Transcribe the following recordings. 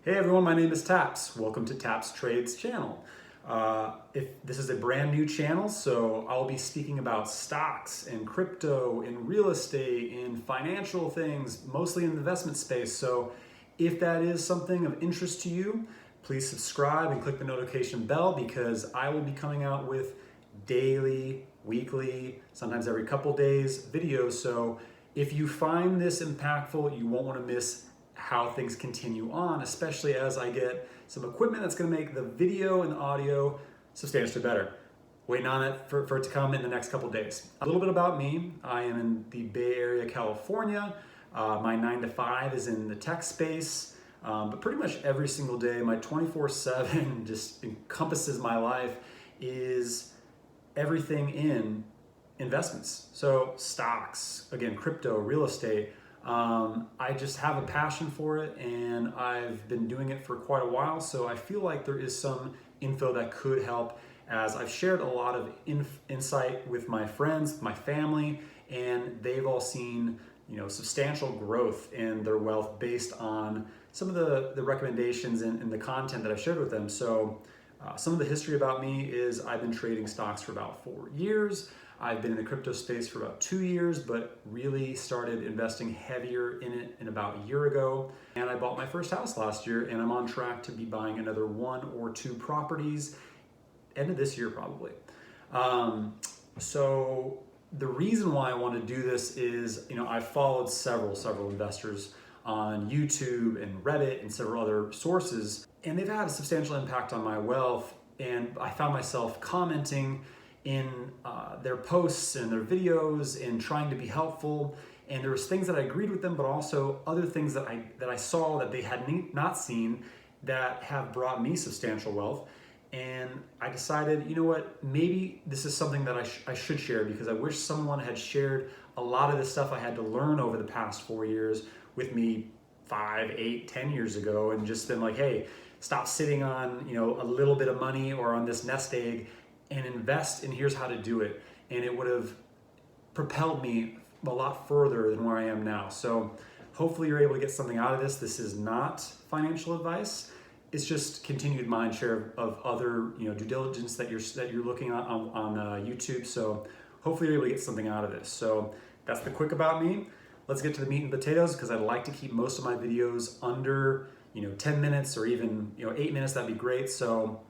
Hey everyone, my name is Taps. Welcome to Taps Trades channel. This is a brand new channel, so I'll be speaking about stocks and crypto and real estate and financial things, mostly in the investment space. So if that is something of interest to you, please subscribe and click the notification bell because I will be coming out with daily, weekly, sometimes every couple days videos. So if you find this impactful, you won't want to miss how things continue on, especially as I get some equipment that's going to make the video and the audio substantially better. Waiting on it for it to come in the next couple days. A little bit about me. I am in the Bay Area, California. My 9 to 5 is in the tech space, but pretty much every single day, my 24/7 just encompasses my life is everything in investments. So stocks, again, crypto, real estate. I just have a passion for it and I've been doing it for quite a while, so I feel like there is some info that could help, as I've shared a lot of insight with my friends, my family, and they've all seen substantial growth in their wealth based on some of the recommendations and the content that I've shared with them. So some of the history about me is I've been trading stocks for about 4 years. I've been in the crypto space for about 2 years, but really started investing heavier in it in about a year ago. And I bought my first house last year, and I'm on track to be buying another 1 or 2 properties end of this year probably. So the reason why I want to do this is, I've followed several investors on YouTube and Reddit and several other sources, and they've had a substantial impact on my wealth. And I found myself commenting in their posts and their videos and trying to be helpful. And there was things that I agreed with them, but also other things that I saw that they had not seen that have brought me substantial wealth. And I decided, maybe this is something that I should share, because I wish someone had shared a lot of the stuff I had to learn over the past 4 years with me 5, 8, 10 years ago, and just been like, hey, stop sitting on a little bit of money or on this nest egg and invest, and here's how to do it. And it would have propelled me a lot further than where I am now. So hopefully you're able to get something out of this. This is not financial advice. It's just continued mind share of other due diligence that you're looking at on YouTube. So hopefully you're able to get something out of this. So that's the quick about me. Let's get to the meat and potatoes, because I'd like to keep most of my videos under 10 minutes or even 8 minutes. That'd be great. So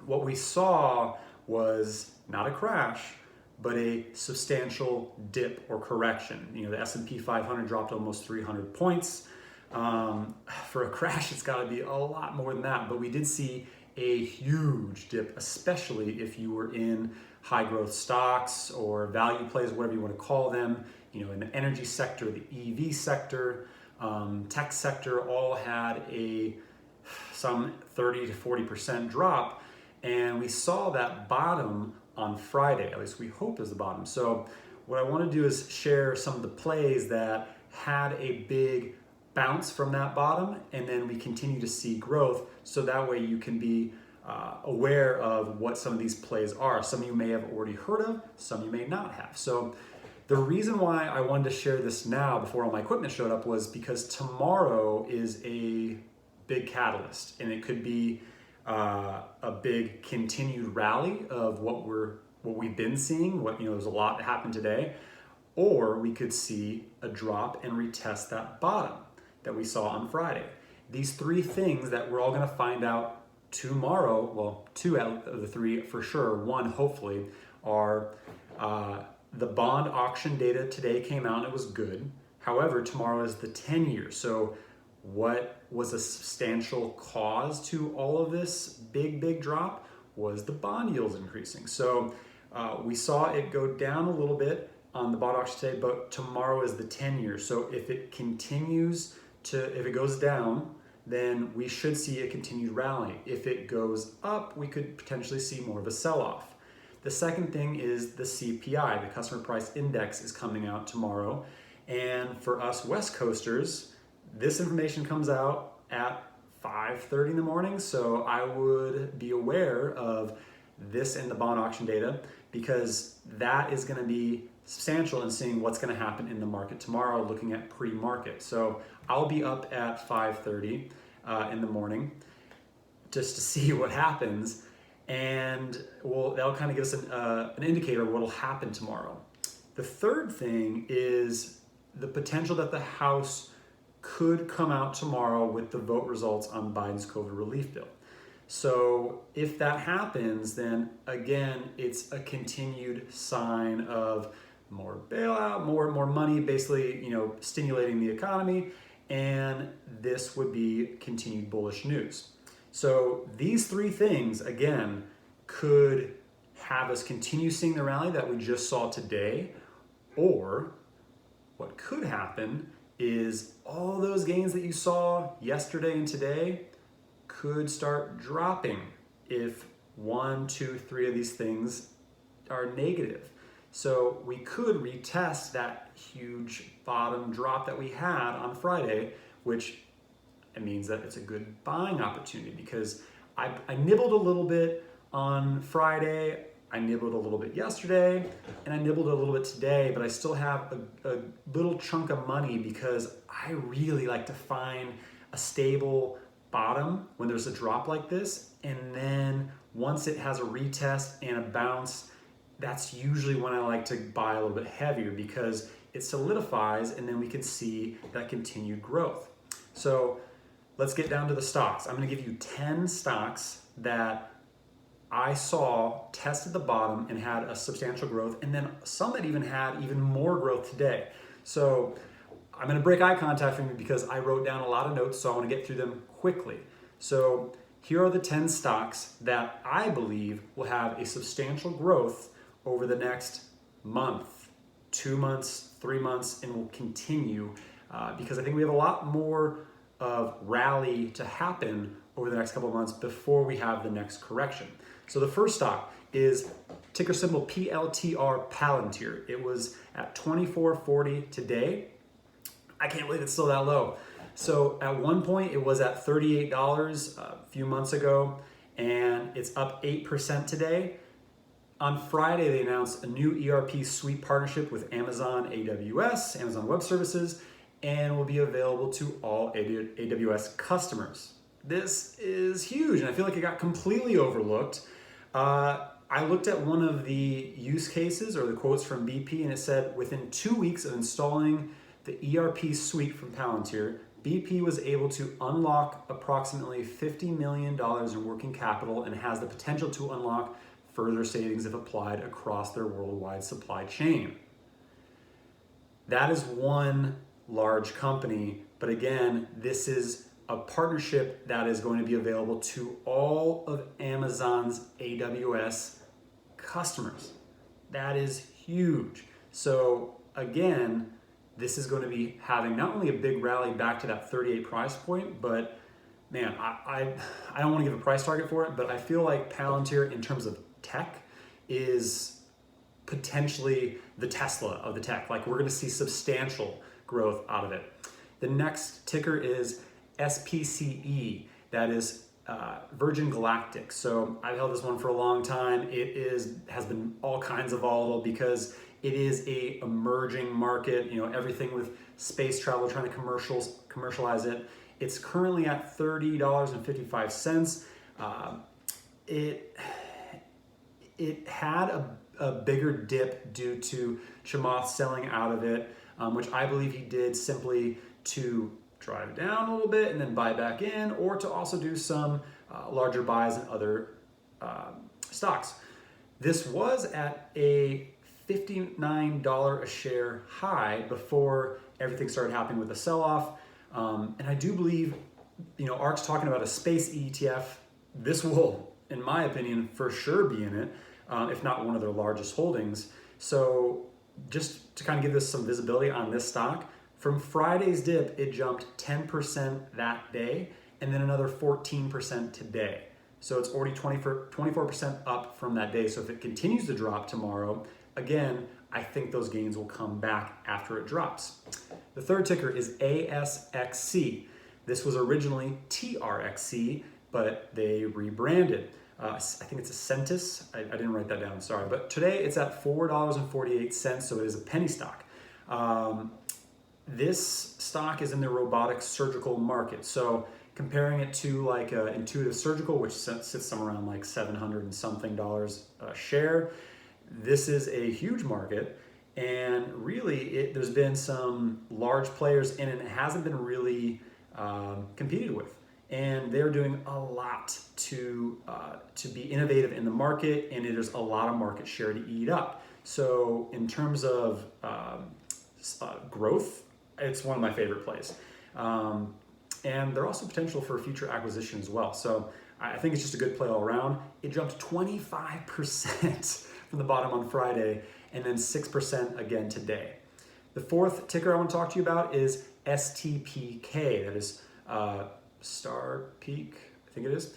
what we saw was not a crash, but a substantial dip or correction. The S&P 500 dropped almost 300 points. For a crash, it's got to be a lot more than that. But we did see a huge dip, especially if you were in high growth stocks or value plays, whatever you want to call them. In the energy sector, the EV sector, tech sector, all had some 30 to 40% drop. And we saw that bottom on Friday, at least we hope is the bottom. So what I want to do is share some of the plays that had a big bounce from that bottom, and then we continue to see growth, so that way you can be aware of what some of these plays are. Some of you may have already heard of, some you may not have. So the reason why I wanted to share this now before all my equipment showed up was because tomorrow is a big catalyst, and it could be a big continued rally of what we've been seeing. There's a lot that happened today, or we could see a drop and retest that bottom that we saw on Friday. These 3 things that we're all going to find out tomorrow, well, 2 out of the 3 for sure, 1 hopefully, are the bond auction data today came out and it was good. However, tomorrow is the 10-year. So what was a substantial cause to all of this big drop was the bond yields increasing. So we saw it go down a little bit on the bond auction today, but tomorrow is the 10-year. So if it if it goes down, then we should see a continued rally. If it goes up, we could potentially see more of a sell-off. The second thing is the CPI, the Customer Price Index, is coming out tomorrow. And for us West Coasters, this information comes out at 5:30 in the morning. So I would be aware of this and the bond auction data, because that is going to be substantial in seeing what's going to happen in the market tomorrow, looking at pre-market. So I'll be up at 5:30. in the morning just to see what happens. And that'll kind of give us an indicator of what will happen tomorrow. The third thing is the potential that the House could come out tomorrow with the vote results on Biden's COVID relief bill. So if that happens, then again, it's a continued sign of more bailout, more money, basically, stimulating the economy, and this would be continued bullish news. So these three things, again, could have us continue seeing the rally that we just saw today, or what could happen is all those gains that you saw yesterday and today could start dropping if 1, 2, 3 of these things are negative. So we could retest that huge bottom drop that we had on Friday, which it means that it's a good buying opportunity, because I nibbled a little bit on Friday, I nibbled a little bit yesterday, and I nibbled a little bit today, but I still have a little chunk of money because I really like to find a stable bottom when there's a drop like this, and then once it has a retest and a bounce, that's usually when I like to buy a little bit heavier, because it solidifies and then we can see that continued growth. So let's get down to the stocks. I'm going to give you 10 stocks that I saw tested the bottom and had a substantial growth, and then some that even had even more growth today. So I'm going to break eye contact from you because I wrote down a lot of notes, so I want to get through them quickly. So here are the 10 stocks that I believe will have a substantial growth over the next month, 2 months, 3 months, and will continue because I think we have a lot more of rally to happen over the next couple of months before we have the next correction. So the first stock is ticker symbol PLTR, Palantir. It was at $24.40 today. I can't believe it's still that low. So at one point it was at $38 a few months ago, and it's up 8% today. On Friday, they announced a new ERP suite partnership with Amazon AWS, Amazon Web Services, and will be available to all AWS customers. This is huge, and I feel like it got completely overlooked. I looked at one of the use cases or the quotes from BP, and it said within 2 weeks of installing the ERP suite from Palantir, BP was able to unlock approximately $50 million in working capital and has the potential to unlock further savings if applied across their worldwide supply chain. That is one large company, but again, this is a partnership that is going to be available to all of Amazon's AWS customers. That is huge. So again, this is going to be having not only a big rally back to that 38 price point, but man, I don't want to give a price target for it, but I feel like Palantir in terms of tech is potentially the Tesla of the tech. Like, we're going to see substantial growth out of it. The next ticker is SPCE, that is Virgin Galactic. So I've held this one for a long time. Has been all kinds of volatile because it is a emerging market. Everything with space travel, trying to commercialize it. It's currently at $30.55. It had a bigger dip due to Chamath selling out of it, which I believe he did simply to drive down a little bit and then buy back in, or to also do some larger buys in other stocks. This was at a $59 a share high before everything started happening with the sell-off. And I do believe, ARK's talking about a space ETF. This will, in my opinion, for sure be in it, if not one of their largest holdings. So just to kind of give this some visibility on this stock, from Friday's dip, it jumped 10% that day, and then another 14% today. So it's already 24% up from that day. So if it continues to drop tomorrow, again, I think those gains will come back after it drops. The third ticker is ASXC. This was originally TRXC, but they rebranded. I think it's a Centis. I didn't write that down, sorry. But today it's at $4.48, so it is a penny stock. This stock is in the robotic surgical market. So Comparing it to like Intuitive Surgical, which sits somewhere around like $700 and something a share, this is a huge market. And really, there's been some large players in it, and it hasn't been really competed with. And they're doing a lot to be innovative in the market, and there's a lot of market share to eat up. So in terms of growth, it's one of my favorite plays. And they're also potential for future acquisition as well. So I think it's just a good play all around. It jumped 25% from the bottom on Friday, and then 6% again today. The fourth ticker I want to talk to you about is STPK. That is Star Peak, I think it is.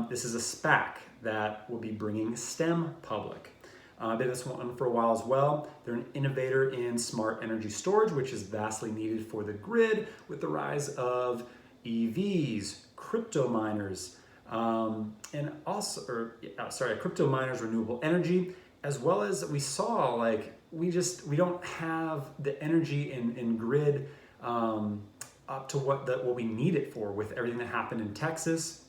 This is a SPAC that will be bringing STEM public. I've been this one for a while as well. They're an innovator in smart energy storage, which is vastly needed for the grid with the rise of EVs, crypto miners, crypto miners, renewable energy, as well as we saw, like, we don't have the energy in grid up to what we need it for with everything that happened in Texas.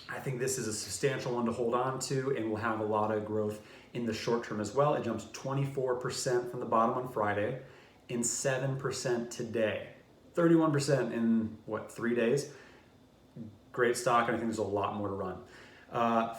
I think this is a substantial one to hold on to, and will have a lot of growth in the short term as well. It jumps 24% from the bottom on Friday and 7% today. 31% in 3 days? Great stock, and I think there's a lot more to run.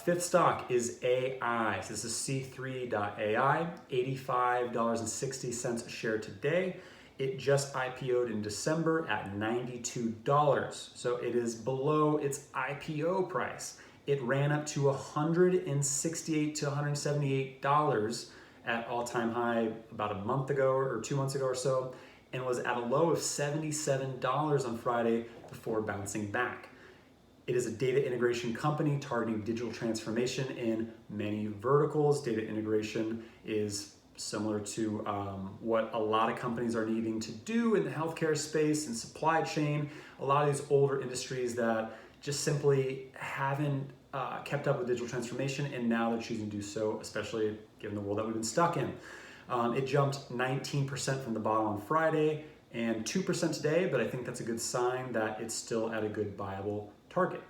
Fifth stock is AI. So this is C3.ai, $85.60 a share today. It just IPO'd in December at $92. So it is below its IPO price. It ran up to $168 to $178 at all-time high about a month ago or 2 months ago or so, and was at a low of $77 on Friday before bouncing back. It is a data integration company targeting digital transformation in many verticals. Data integration is similar to what a lot of companies are needing to do in the healthcare space and supply chain. A lot of these older industries that just simply haven't kept up with digital transformation, and now they're choosing to do so, especially given the world that we've been stuck in. It jumped 19% from the bottom on Friday and 2% today, but I think that's a good sign that it's still at a good viable target.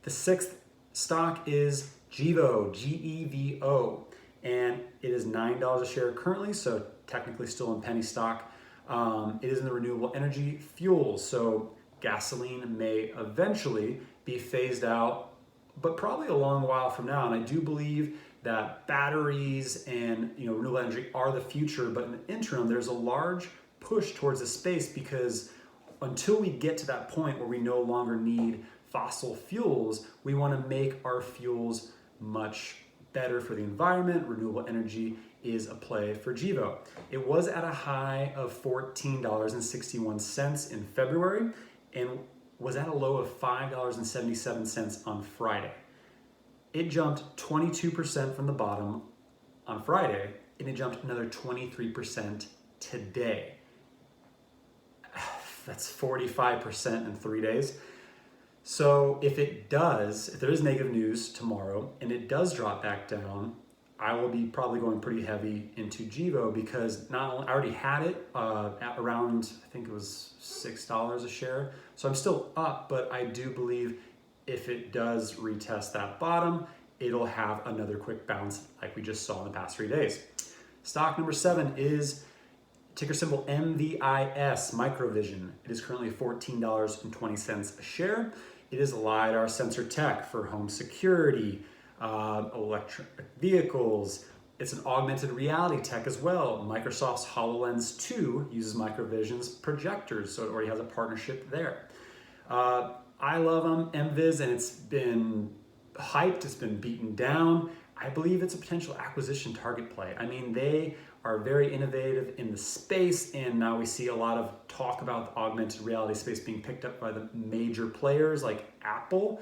The sixth stock is GEVO, G-E-V-O, and it is $9 a share currently, so technically still in penny stock. It is in the renewable energy fuels, so gasoline may eventually be phased out, but probably a long while from now. And I do believe that batteries and renewable energy are the future, but in the interim, there's a large push towards the space, because until we get to that point where we no longer need fossil fuels, we want to make our fuels much better for the environment. Renewable energy is a play for GEVO. It was at a high of $14.61 in February and was at a low of $5.77 on Friday. It jumped 22% from the bottom on Friday, and it jumped another 23% today. That's 45% in 3 days. So if there is negative news tomorrow and it does drop back down, I will be probably going pretty heavy into GEVO, because not only I already had it at around, I think it was $6 a share. So I'm still up, but I do believe if it does retest that bottom, it'll have another quick bounce like we just saw in the past 3 days. Stock number 7 is ticker symbol MVIS, Microvision. It is currently $14.20 a share. It is LiDAR sensor tech for home security, electric vehicles. It's an augmented reality tech as well. Microsoft's HoloLens 2 uses Microvision's projectors, so it already has a partnership there. I love MVIS, and it's been hyped, it's been beaten down. I believe it's a potential acquisition target play. I mean, they are very innovative in the space, and now we see a lot of talk about the augmented reality space being picked up by the major players like Apple.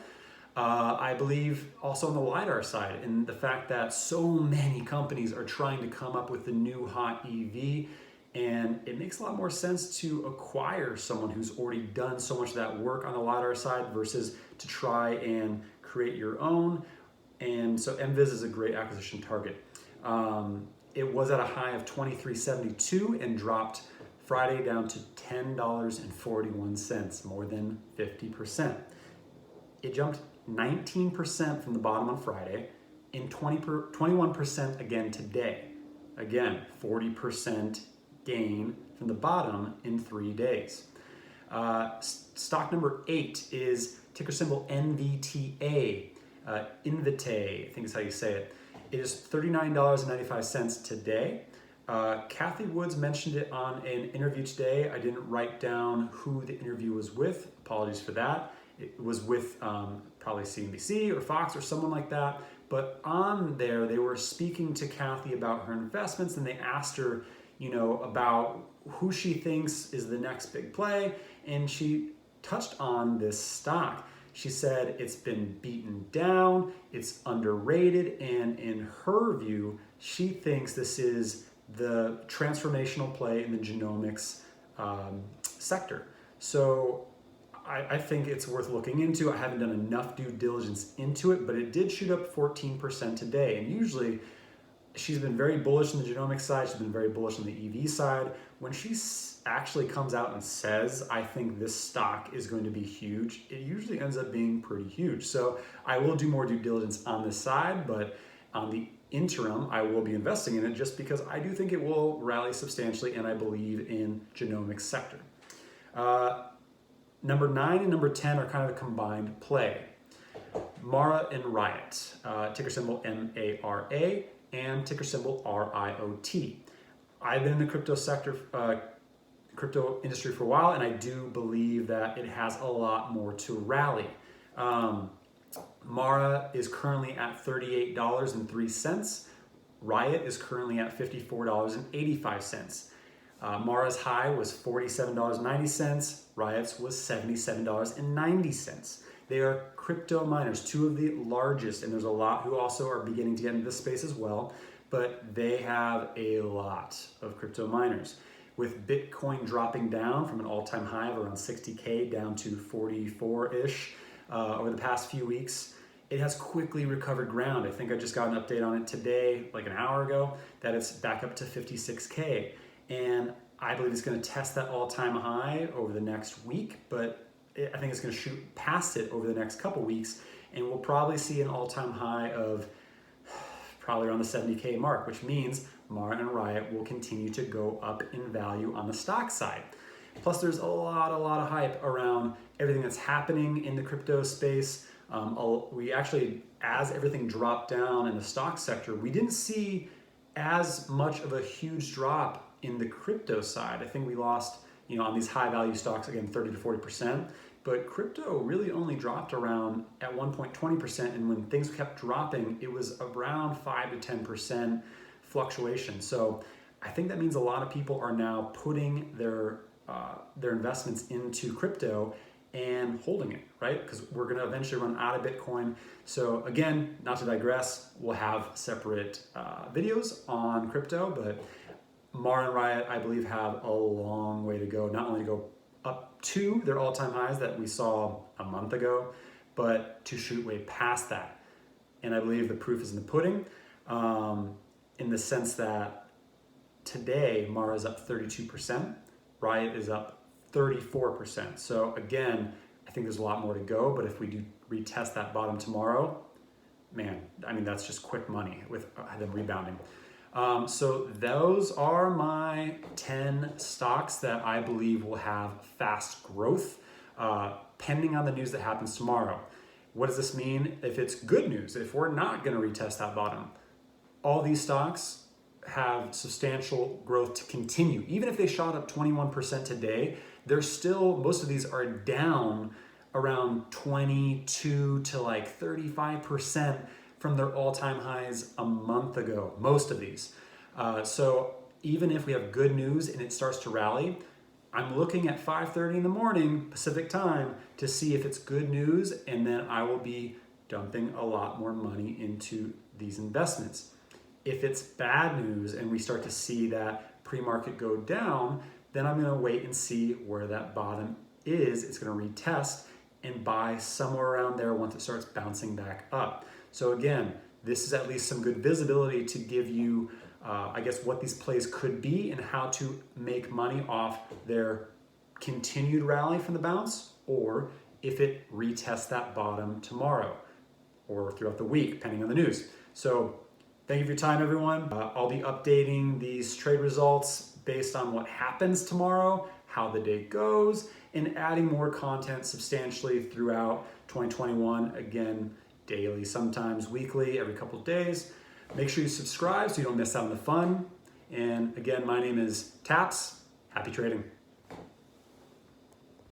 I believe also on the LiDAR side, and the fact that so many companies are trying to come up with the new hot EV, and it makes a lot more sense to acquire someone who's already done so much of that work on the LiDAR side versus to try and create your own. And so MVIS is a great acquisition target. It was at a high of $23.72 and dropped Friday down to $10.41, more than 50%. It jumped 19% from the bottom on Friday and 21% again today. Again, 40% gain from the bottom in 3 days. Stock number 8 is ticker symbol NVTA. NVTA, I think is how you say it. It is $39.95 today. Kathy Woods mentioned it on an interview today. I didn't write down who the interview was with. Apologies for that. It was with probably CNBC or Fox or someone like that. But on there, they were speaking to Kathy about her investments, and they asked her, about who she thinks is the next big play, and she touched on this stock. She said it's been beaten down, it's underrated, and in her view, she thinks this is the transformational play in the genomics sector. So I think it's worth looking into. I haven't done enough due diligence into it, but it did shoot up 14% today. And usually she's been very bullish on the genomics side. She's been very bullish on the EV side. When she actually comes out and says, I think this stock is going to be huge, it usually ends up being pretty huge. So I will do more due diligence on this side, but on the interim, I will be investing in it just because I do think it will rally substantially, and I believe in genomics sector. Number 9 and number 10 are kind of a combined play. Mara and Riot, ticker symbol MARA and ticker symbol RIOT. I've been in the crypto sector, crypto industry for a while, and I do believe that it has a lot more to rally. Mara is currently at $38.03. Riot is currently at $54.85. Mara's high was $47.90. Riot's was $77.90. They are crypto miners, two of the largest, and there's a lot who also are beginning to get into this space as well, but they have a lot of crypto miners. With Bitcoin dropping down from an all-time high of around 60K down to 44-ish over the past few weeks, it has quickly recovered ground. I think I just got an update on it today, like an hour ago, that it's back up to 56K. And I believe it's going to test that all-time high over the next week, but I think it's going to shoot past it over the next couple weeks, and we'll probably see an all-time high of probably around the 70K mark, which means Mara and Riot will continue to go up in value on the stock side. Plus, there's a lot of hype around everything that's happening in the crypto space. We actually, as everything dropped down in the stock sector, we didn't see as much of a huge drop in the crypto side. I think we lost, on these high value stocks, again, 30 to 40%, but crypto really only dropped around at one point 20%. And when things kept dropping, it was around 5 to 10% fluctuation. So I think that means a lot of people are now putting their investments into crypto and holding it, right? Because we're going to eventually run out of Bitcoin. So again, not to digress, we'll have separate videos on crypto, but Mara and Riot, I believe, have a long way to go, not only to go up to their all-time highs that we saw a month ago, but to shoot way past that. And I believe the proof is in the pudding, in the sense that today, Mara is up 32%, Riot is up 34%. So again, I think there's a lot more to go, but if we do retest that bottom tomorrow, man, I mean, that's just quick money with them rebounding. So those are my 10 stocks that I believe will have fast growth, pending on the news that happens tomorrow. What does this mean if it's good news? If we're not going to retest that bottom, all these stocks have substantial growth to continue. Even if they shot up 21% today, they're still, most of these are down around 22 to like 35% from their all-time highs a month ago, most of these. So even if we have good news and it starts to rally, I'm looking at 5:30 in the morning Pacific time to see if it's good news, and then I will be dumping a lot more money into these investments. If it's bad news and we start to see that pre-market go down, then I'm gonna wait and see where that bottom is. It's gonna retest and buy somewhere around there once it starts bouncing back up. So again, this is at least some good visibility to give you, I guess, what these plays could be and how to make money off their continued rally from the bounce, or if it retests that bottom tomorrow or throughout the week, depending on the news. So thank you for your time, everyone. I'll be updating these trade results based on what happens tomorrow, how the day goes, and adding more content substantially throughout 2021. Again, daily, sometimes weekly, every couple of days. Make sure you subscribe so you don't miss out on the fun. And again, my name is Taps. Happy trading.